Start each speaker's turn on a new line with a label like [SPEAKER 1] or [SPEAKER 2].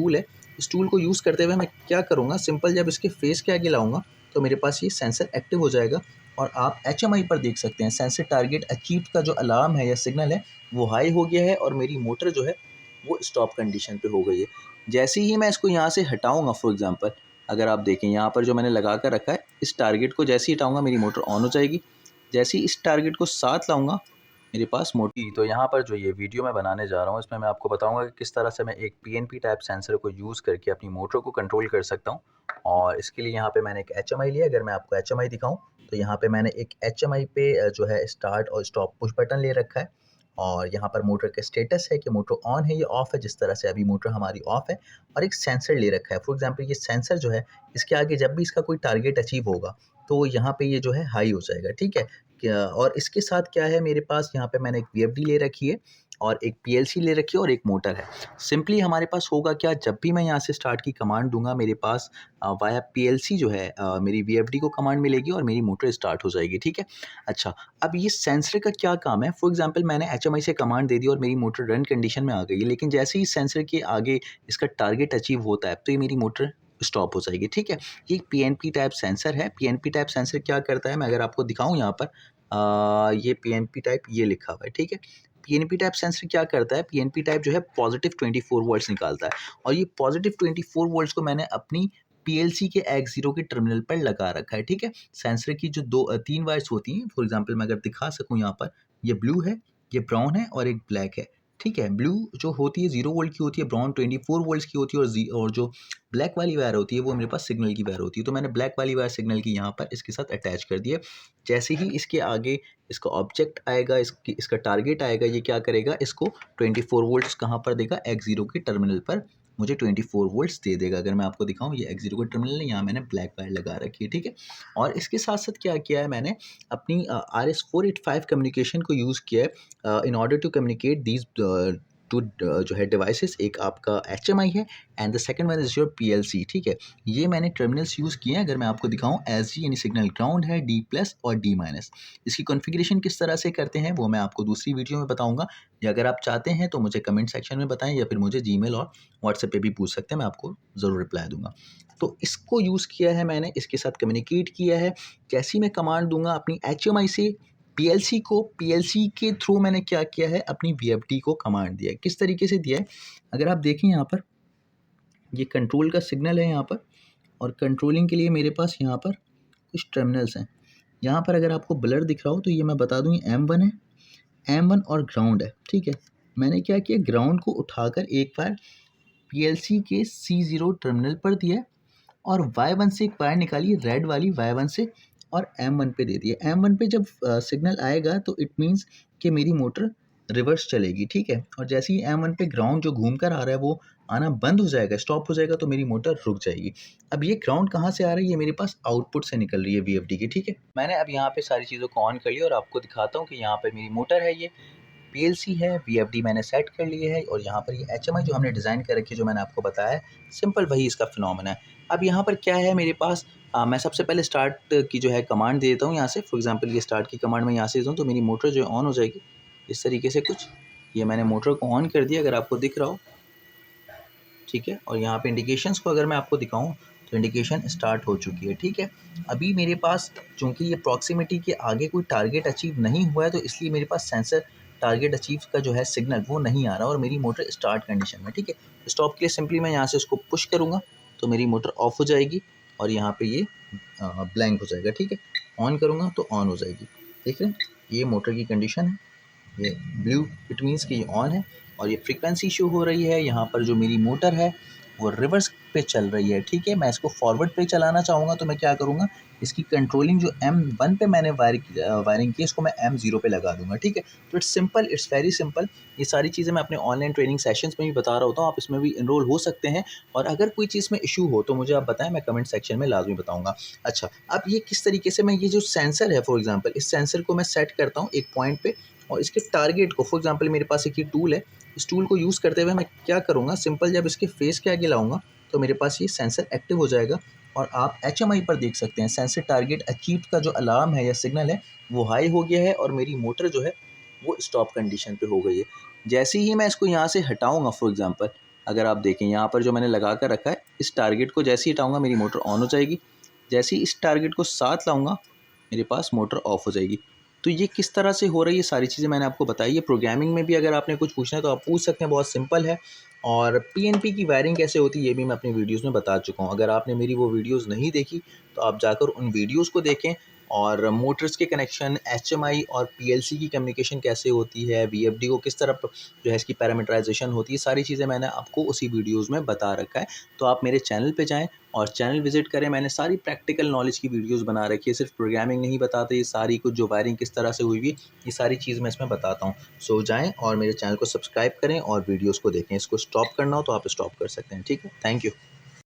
[SPEAKER 1] Tool है, इस tool को यूज़ करते हुए मैं क्या करूँगा, सिंपल जब इसके फेस के आगे लाऊंगा तो मेरे पास ये सेंसर एक्टिव हो जाएगा और आप HMI पर देख सकते हैं सेंसर टारगेट अचीव का जो अलार्म है या सिग्नल है वो हाई हो गया है और मेरी मोटर जो है वो स्टॉप कंडीशन पे हो गई है। जैसे ही मैं इसको यहाँ से हटाऊंगा, फॉर एग्जांपल अगर आप देखें यहाँ पर जो मैंने लगा कर रखा है, इस टारगेट को जैसे ही हटाऊंगा मेरी मोटर ऑन हो जाएगी। जैसे ही इस टारगेट को साथ लाऊंगा मेरे पास मोटी। तो यहाँ पर जो ये वीडियो मैं बनाने जा रहा हूँ इसमें मैं आपको बताऊंगा कि किस तरह से मैं एक PNP टाइप सेंसर को यूज़ करके अपनी मोटर को कंट्रोल कर सकता हूँ। और इसके लिए यहाँ पे मैंने एक HMI लिया। अगर मैं आपको HMI दिखाऊं तो यहाँ पे मैंने एक HMI पे जो है स्टार्ट और स्टॉप पुश बटन ले रखा है और यहाँ पर मोटर का स्टेटस है कि मोटर ऑन है या ऑफ है, जिस तरह से अभी मोटर हमारी ऑफ है। और एक सेंसर ले रखा है, फॉर एग्जांपल ये सेंसर जो है इसके आगे जब भी इसका कोई टारगेट अचीव होगा तो यहाँ पे ये जो है हाई हो जाएगा, ठीक है। और इसके साथ क्या है, मेरे पास यहाँ पे मैंने एक VFD ले रखी है और एक PLC ले रखी है और एक मोटर है। सिंपली हमारे पास होगा क्या, जब भी मैं यहाँ से स्टार्ट की कमांड दूंगा मेरे पास वाया PLC जो है मेरी VFD को कमांड मिलेगी और मेरी मोटर स्टार्ट हो जाएगी, ठीक है। अच्छा, अब ये सेंसर का क्या काम है, फॉर एग्जांपल मैंने HMI से कमांड दे दी और मेरी मोटर रन कंडीशन में आ गई है, लेकिन जैसे ही सेंसर के आगे इसका टारगेट अचीव होता है तो ये मेरी मोटर स्टॉप हो जाएगी, ठीक है। ये PNP टाइप सेंसर है। PNP टाइप सेंसर क्या करता है, मैं अगर आपको दिखाऊं यहाँ पर ये PNP टाइप ये लिखा हुआ है, ठीक है। PNP टाइप सेंसर क्या करता है, PNP टाइप जो है पॉजिटिव 24 वोल्ट्स निकालता है और ये पॉजिटिव 24 वोल्ट्स को मैंने अपनी PLC के X0 के टर्मिनल पर लगा रखा है, ठीक है। सेंसर की जो तीन वायर्स होती हैं, फॉर एग्जांपल मैं अगर दिखा सकूं यहाँ पर, ये ब्लू है, ये ब्राउन है और एक ब्लैक है, ठीक है। ब्लू जो होती है 0 वोल्ट की होती है, ब्राउन 24 वोल्ट्स की होती है और जो ब्लैक वाली वायर होती है वो मेरे पास सिग्नल की वायर होती है। तो मैंने ब्लैक वाली वायर सिग्नल की यहाँ पर इसके साथ अटैच कर दिया। जैसे ही इसके आगे इसका ऑब्जेक्ट आएगा, इसका टारगेट आएगा, ये क्या करेगा, इसको 24 वोल्ट्स कहाँ पर देगा, X0 के टर्मिनल पर मुझे 24 वोल्ट्स दे देगा। अगर मैं आपको दिखाऊं, ये X0 का टर्मिनल है, यहाँ मैंने ब्लैक वायर लगा रखी है, ठीक है। और इसके साथ साथ क्या किया है, मैंने अपनी RS485 कम्युनिकेशन को यूज़ किया है in order to communicate these two जो है डिवाइसेस। एक आपका HMI है and the second one is your PLC, ठीक है। ये मैंने टर्मिनल्स यूज़ किए हैं। अगर मैं आपको दिखाऊं, SG यानी सिग्नल ग्राउंड है, D+ और D-। इसकी कॉन्फ़िगरेशन किस तरह से करते हैं वो मैं आपको दूसरी वीडियो में बताऊंगा, या अगर आप चाहते हैं तो मुझे कमेंट सेक्शन में बताएं या फिर मुझे Gmail और WhatsApp पे भी पूछ सकते हैं, मैं आपको ज़रूर रिप्लाई दूंगा। तो इसको यूज़ किया है मैंने, इसके साथ कम्युनिकेट किया है। जैसी मैं कमांड दूंगा अपनी HMI से PLC के थ्रू मैंने क्या किया है, अपनी VFD को कमांड दिया है। किस तरीके से दिया है, अगर आप देखें यहाँ पर ये कंट्रोल का सिग्नल है यहाँ पर, और कंट्रोलिंग के लिए मेरे पास यहाँ पर कुछ टर्मिनल्स हैं। यहाँ पर अगर आपको ब्लर दिख रहा हो तो ये मैं बता दूँ, ये M1 है, M1 और ग्राउंड है, ठीक है। मैंने क्या किया, ग्राउंड को उठाकर एक बार PLC के C0 टर्मिनल पर दिया और Y1 से एक वायर निकाली, रेड वाली Y1 से, और M1 पे दे दिया। M1 पे जब सिग्नल आएगा तो इट मीन्स कि मेरी मोटर रिवर्स चलेगी, ठीक है। और जैसे ही M1 पे ग्राउंड जो घूम कर आ रहा है वो आना बंद हो जाएगा, स्टॉप हो जाएगा, तो मेरी मोटर रुक जाएगी। अब ये ग्राउंड कहाँ से आ रही है, मेरे पास आउटपुट से निकल रही है VFD की, ठीक है। मैंने अब यहाँ पे सारी चीज़ों को ऑन कर लिया और आपको दिखाता हूँ कि यहाँ पे मेरी मोटर है, ये PLC है, VFD मैंने सेट कर लिए है और यहाँ पर ये HMI जो हमने डिज़ाइन कर रखी है, जो मैंने आपको बताया है, सिंपल वही इसका फिनोमेना है। अब यहाँ पर क्या है मेरे पास, मैं सबसे पहले स्टार्ट की जो है कमांड दे देता हूँ यहाँ से। फॉर एग्जांपल ये स्टार्ट की कमांड मैं यहाँ से देता हूँ तो मेरी मोटर जो है ऑन हो जाएगी इस तरीके से कुछ। ये मैंने मोटर को ऑन कर दिया, अगर आपको दिख रहा हो, ठीक है। और यहाँ पे इंडिकेशंस को अगर मैं आपको दिखाऊं तो इंडिकेशन स्टार्ट हो चुकी है, ठीक है। अभी मेरे पास चूंकि ये प्रॉक्सिमिटी के आगे कोई टारगेट अचीव नहीं हुआ है तो इसलिए मेरे पास सेंसर टारगेट अचीव का जो है सिग्नल वो नहीं आ रहा और मेरी मोटर स्टार्ट कंडीशन में, ठीक है। स्टॉप के लिए सिंपली मैं यहाँ से उसको पुश करूँगा तो मेरी मोटर ऑफ हो जाएगी और यहाँ पे ये ब्लैंक हो जाएगा, ठीक है। ऑन करूँगा तो ऑन हो जाएगी, देख रहे हैं, ये मोटर की कंडीशन है। ये ब्लू इट मीन्स कि ये ऑन है और ये फ्रीक्वेंसी शो हो रही है। यहाँ पर जो मेरी मोटर है वो रिवर्स पे चल रही है, ठीक है। मैं इसको फॉरवर्ड पे चलाना चाहूँगा तो मैं क्या करूँगा, इसकी कंट्रोलिंग जो M1 पे मैंने वायरिंग की इसको मैं M0 पे लगा दूंगा, ठीक है। तो it's simple, it's very simple. ये सारी चीज़ें मैं अपने ऑनलाइन ट्रेनिंग सेशंस में भी बता रहा होता हूँ, आप इसमें भी इनरोल हो सकते हैं। और अगर कोई चीज़ में इशू हो तो मुझे आप बताएं, मैं कमेंट सेक्शन में लाजमी बताऊँगा। अच्छा, अब ये किस तरीके से मैं ये जो सेंसर है, फॉर एग्जाम्पल इस सेंसर को मैं सेट करता हूँ एक पॉइंट पर और इसके टारगेट को, फॉर एग्जांपल मेरे पास एक ये टूल है, इस टूल को यूज़ करते हुए मैं क्या करूँगा, सिंपल जब इसके फेस के आगे लाऊंगा तो मेरे पास ये सेंसर एक्टिव हो जाएगा और आप HMI पर देख सकते हैं सेंसर टारगेट अचीव का जो अलार्म है या सिग्नल है वो हाई हो गया है और मेरी मोटर जो है वो स्टॉप कंडीशन पे हो गई है। जैसे ही मैं इसको यहाँ से हटाऊँगा, फॉर एग्जांपल अगर आप देखें यहाँ पर जो मैंने लगा कर रखा है, इस टारगेट को जैसे ही हटाऊँगा मेरी मोटर ऑन हो जाएगी, जैसे ही इस टारगेट को साथ लाऊँगा मेरे पास मोटर ऑफ हो जाएगी। तो ये किस तरह से हो रही है, सारी चीज़ें मैंने आपको बताई है। प्रोग्रामिंग में भी अगर आपने कुछ पूछना है तो आप पूछ सकते हैं, बहुत सिंपल है। और पीएनपी की वायरिंग कैसे होती है ये भी मैं अपनी वीडियोज़ में बता चुका हूँ। अगर आपने मेरी वो वीडियोज़ नहीं देखी तो आप जाकर उन वीडियोज़ को देखें। और मोटर्स के कनेक्शन, एचएमआई और पीएलसी की कम्युनिकेशन कैसे होती है, वीएफडी को किस तरह जो है इसकी पैरामीटराइजेशन होती है, सारी चीज़ें मैंने आपको उसी वीडियोज़ में बता रखा है। तो आप मेरे चैनल पे जाएँ और चैनल विज़िट करें। मैंने सारी प्रैक्टिकल नॉलेज की वीडियोज़ बना रखी है, सिर्फ प्रोग्रामिंग नहीं बताते, ये सारी कुछ जो वायरिंग किस तरह से हुई हुई, ये सारी चीज़ मैं इसमें बताता हूँ। सो जाएँ और मेरे चैनल को सब्सक्राइब करें और वीडियोज़ को देखें। इसको स्टॉप करना हो तो आप स्टॉप कर सकते हैं। ठीक है, थैंक यू।